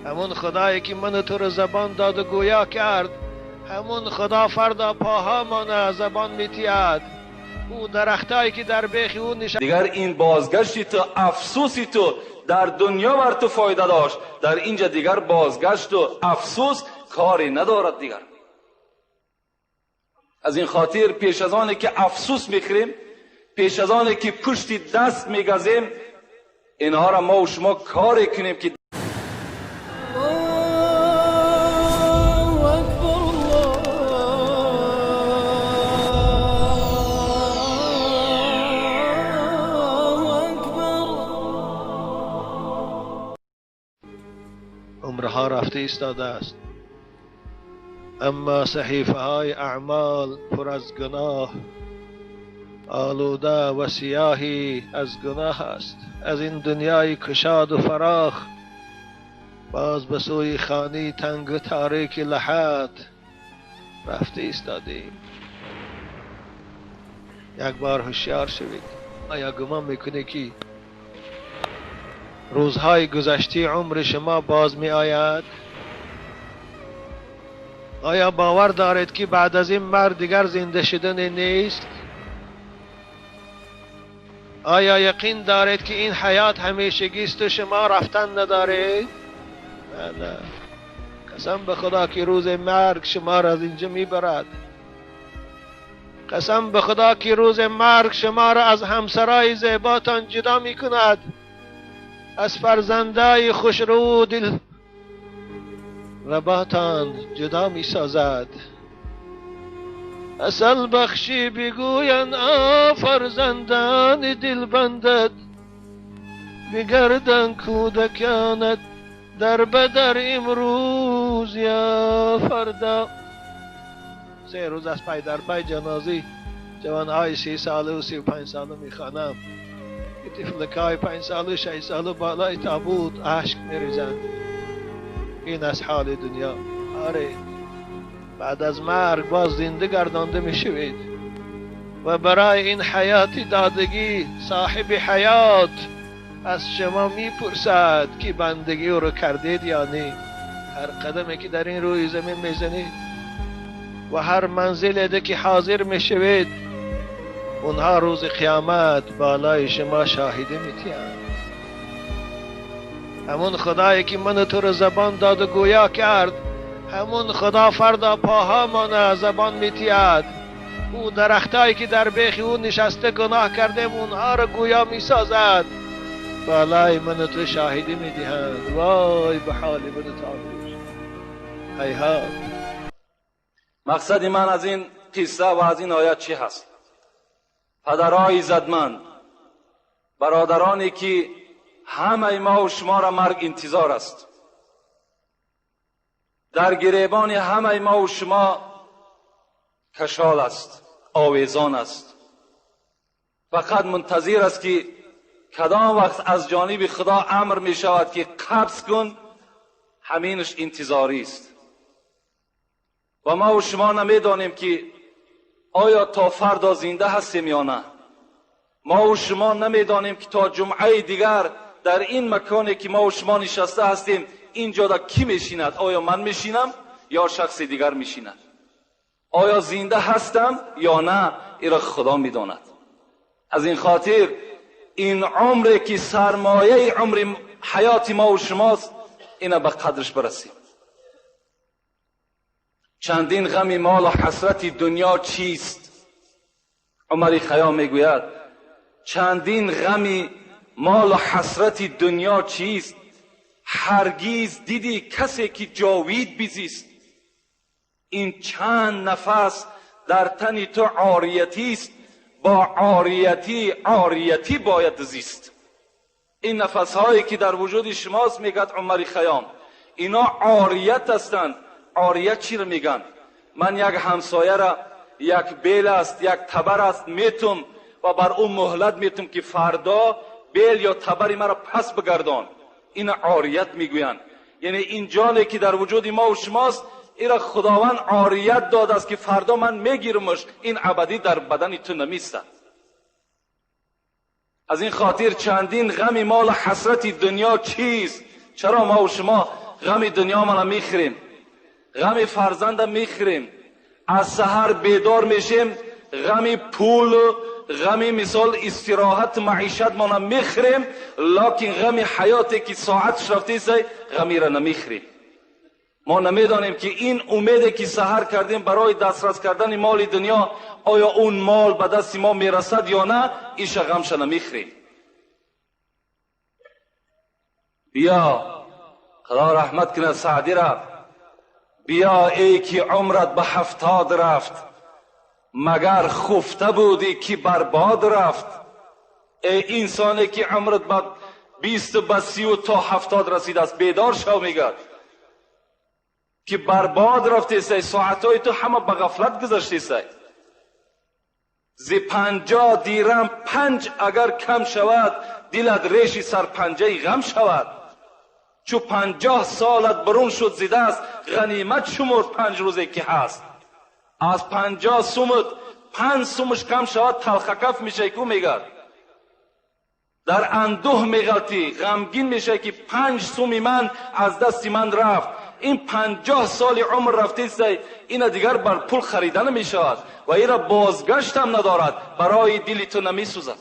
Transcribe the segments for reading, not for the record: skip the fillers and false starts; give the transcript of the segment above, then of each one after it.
همون خدایی که من تو رو زبان داد و گویا کرد، همون خدا فردا پاها مانه زبان میتید. او درختایی که در بیخ او نشسته. دیگر این بازگشتی تو، افسوسی تو در دنیا بر تو فایده داشت، در اینجا دیگر بازگشت و افسوس کاری ندارد دیگر. از این خاطر پیش از آنی که افسوس میخوریم، پیش از آنی که پشت دست میگزیم، اینها را ما و شما کاری کنیم که عمرها رفته ایستاده است، اما صحیفه های اعمال پر از گناه، آلوده و سیاهی از گناه است. از این دنیای کشاد و فراخ باز به سوی خانه تنگ و تاریک لحد رفته ایستادیم. یک بار هوشیار شوید. آیا گمان میکنی که روزهای گذشته عمر شما باز می آید؟ آیا باور دارید که بعد از این مرگ دیگر زنده شدن نیست؟ آیا یقین دارید که این حیات همیشگی است و شما رفتن ندارید؟ نه. قسم به خدا که روز مرگ شما را از اینجا میبرد. قسم به خدا که روز مرگ شما را از همسرای زیباتان جدا میکند، از فرزندای خوشرو دل رباتان جدا می سازد. اصل بخشی بگوین فرزندان دل بندد، بگردن کودکانت در بدر امروز یا فردا. 3 روز از پی در پی جنازه جوانهای 30 ساله و 35 ساله میخوانم. طفلکای 5 ساله 6 ساله بالای تابوت اشک میریزند. این از حال دنیا. آره، بعد از مرگ باز زنده گردانده میشوید و برای این حیات دادگی صاحب حیات از شما میپرسد که بندگی او رو کردید یا نه. هر قدمی که در این روی زمین میزنید و هر منزلی که حاضر میشوید، اونها روز قیامت بالای شما شاهده میتیند. همون خدایی که من تو رو زبان داد و گویا کرد، همون خدا فردا پاها مانه زبان میتید. او درختایی که در بیخ او نشسته گناه کرده، اونها رو گویا میسازد، بالای من تو شاهده میدهند. وای به حال من تابوش. هیهات. مقصد من از این قصه و از این آیت چی هست؟ پدرای عزتمند، برادرانی که همه ما و شما را مرگ انتظار است، در گریبان همه ما و شما کشال است، آویزان است. فقط منتظر است که کدام وقت از جانب خدا امر می شود که قبض کن، همینش انتظاری است. و ما و شما نمیدانیم که آیا تا فردا زنده هستیم یا نه. ما و شما نمیدانیم که تا جمعه دیگر در این مکانی که ما و شما نشسته هستیم اینجا دا کی میشیند؟ آیا من میشینم یا شخص دیگر میشیند؟ آیا زنده هستم یا نه؟ ایرا خدا میداند. از این خاطر این عمری که سرمایه عمر حیات ما و شماست، اینا به قدرش برسیم. چندین غم مال و حسرت دنیا چیست؟ عمر خیام میگوید چندین غم مال و حسرت دنیا چیست؟ هرگیز دیدی کسی که جاوید بزیست. این چند نفس در تن تو عاریتی است، با عاریتی باید زیست. این نفس هایی که در وجود شماست، میگد عمر خیام، اینا عاریت هستند. عاریت چی رو میگن؟ من یک همسایه را، یک بیل است، یک تبر است میتم و بر اون مهلت میتم که فردا بیل یا تبری مرا پس بگردان. این عاریت میگویند. یعنی این جانی که در وجود ما و شماست، ایرا خداوند عاریت داده است که فردا من میگیرمش، این ابدی در بدن تو نمیسته. از این خاطر چندین غم مال حسرت دنیا چیست؟ چرا ما و شما غم دنیا ما میخوریم، غم فرزند میخوریم، از سحر بیدار میشیم غم پول، غم مثال استراحت معیشت ما میخوریم، لکن غم حیاتی که ساعتش رفته سی غمی را نمیخوریم. ما نمیدانیم که این امیدی که سحر کردیم برای دسترس کردن مال دنیا، آیا اون مال به دست ما میرسد یا نه، ایش غمش نمیخوریم. بیا خدا رحمت کنه سعدی را، بیا ای که عمرت به 70 رفت، مگر خفته بودی که برباد رفت. ای انسانی که عمرت به 20 به 30 تا 70 رسید است، بیدار شو میگه که برباد رفتی سی، ساعتهای تو همه به غفلت گذشتی سی. زی 50 دیرم 5 اگر کم شود، دلت ریشی سر پنجه غم شود. چو 50 سالت برون شد زی دست، غنیمت شمرد 5 روزی که هست. از 50 سومت 5 سومش کم شود، تلخ کف میشه که میگه در اندوه میغلطی، غمگین میشه که 5 سومی من از دست من رفت. این 50 سال عمر رفته سی، این دیگر بر پول خریدن میشود و این را بازگشت هم ندارد. برای دلی تو نمی سوزد،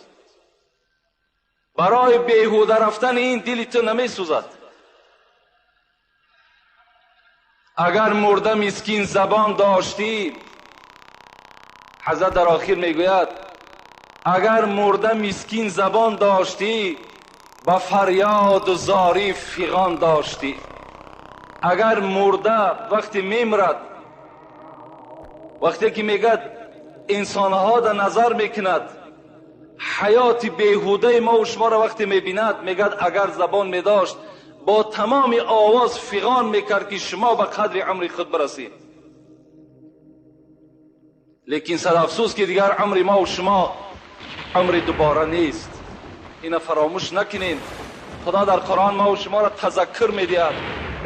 برای بیهوده رفتن این دلی تو نمی سوزد. اگر مرده مسکین زبان داشتی، حضرت در آخر میگوید اگر مرده مسکین زبان داشتی، با فریاد و زاری فیغان داشتی. اگر مرده وقتی میمرد، وقتی که میگد انسانها در نظر میکند حیات بیهوده ما و شما را وقتی میبیند، میگد اگر زبان میداشت با تمام آواز فیغان میکرد که شما به قدر عمر خود برسید. لیکن صد افسوس که دیگر عمر ما و شما عمر دوباره نیست. اینا فراموش نکنین. خدا در قرآن ما و شما را تذکر میدهد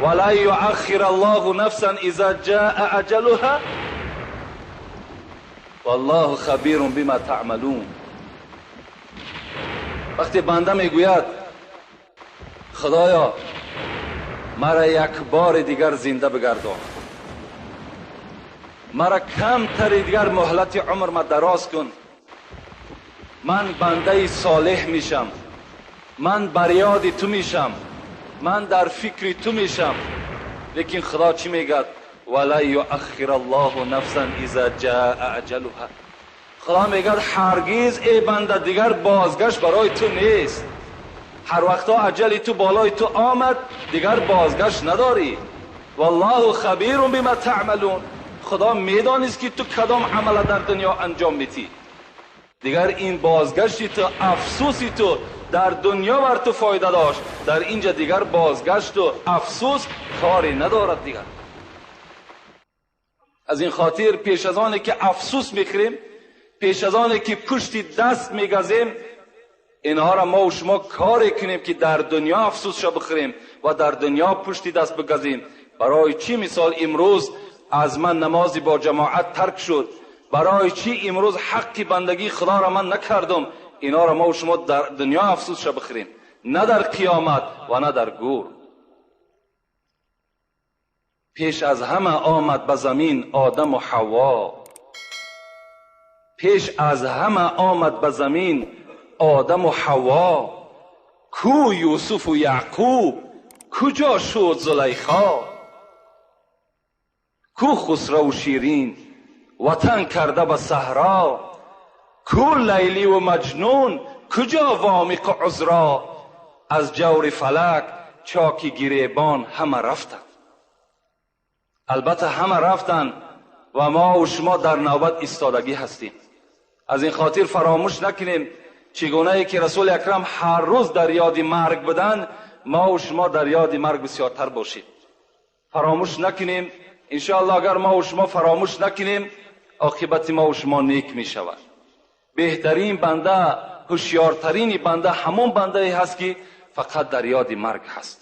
ولا یؤخر الله نفسا اذا جاء اجلها والله خبیر بما تعملون. وقتی بنده میگوید خدایا مرا یک بار دیگر زنده بگردان، مرا کم تر دیگر مهلت عمر ما دراز کن، من بنده صالح میشم، من بر یاد تو میشم، من در فکر تو میشم. لیکن خدا چی میگه؟ ولا یؤخر الله نفسا اذا جاء اجلها. خدا میگه هرگز ای بنده دیگر بازگشت برای تو نیست. هر وقتا اجل تو بالای تو آمد دیگر بازگشت نداری. والله خبیر بما تعملون. خدا میدانست که تو کدام عمل در دنیا انجام میدی. دیگر این بازگشتی تو، افسوسی تو در دنیا بر تو فایده داشت، در اینجا دیگر بازگشت و افسوس کاری ندارد دیگر. از این خاطر پیش از آنی که افسوس میخوریم، پیش از آنی که پشت دست میگزیم، اینها را ما و شما کاری کنیم که در دنیا افسوس را بخوریم و در دنیا پشت دست بگزیم. برای چی مثال امروز از من نمازی با جماعت ترک شد؟ برای چی امروز حق بندگی خدا را من نکردم؟ اینا را ما و شما در دنیا افسوس را بخوریم، نه در قیامت و نه در گور. پیش از همه آمد به زمین آدم و حوا، پیش از همه آمد به زمین آدم و حوا. کو یوسف و یعقوب، کجا شد زلیخا؟ کو خسرو و شیرین وطن کرده به صحرا؟ کو لیلی و مجنون کجا وامق عذرا؟ از جور فلک چاکی گریبان همه رفتن. البته همه رفتن و ما و شما در نوبت ایستادگی هستیم. از این خاطر فراموش نکنیم چگونه ای که رسول اکرم هر روز در یاد مرگ بودن، ما و شما در یاد مرگ بسیارتر باشید. فراموش نکنیم. انشاءالله اگر ما و شما فراموش نکنیم، عاقبت ما و شما نیک می شود. بهترین بنده، هوشیارترین بنده همون بنده هست که فقط در یاد مرگ هست.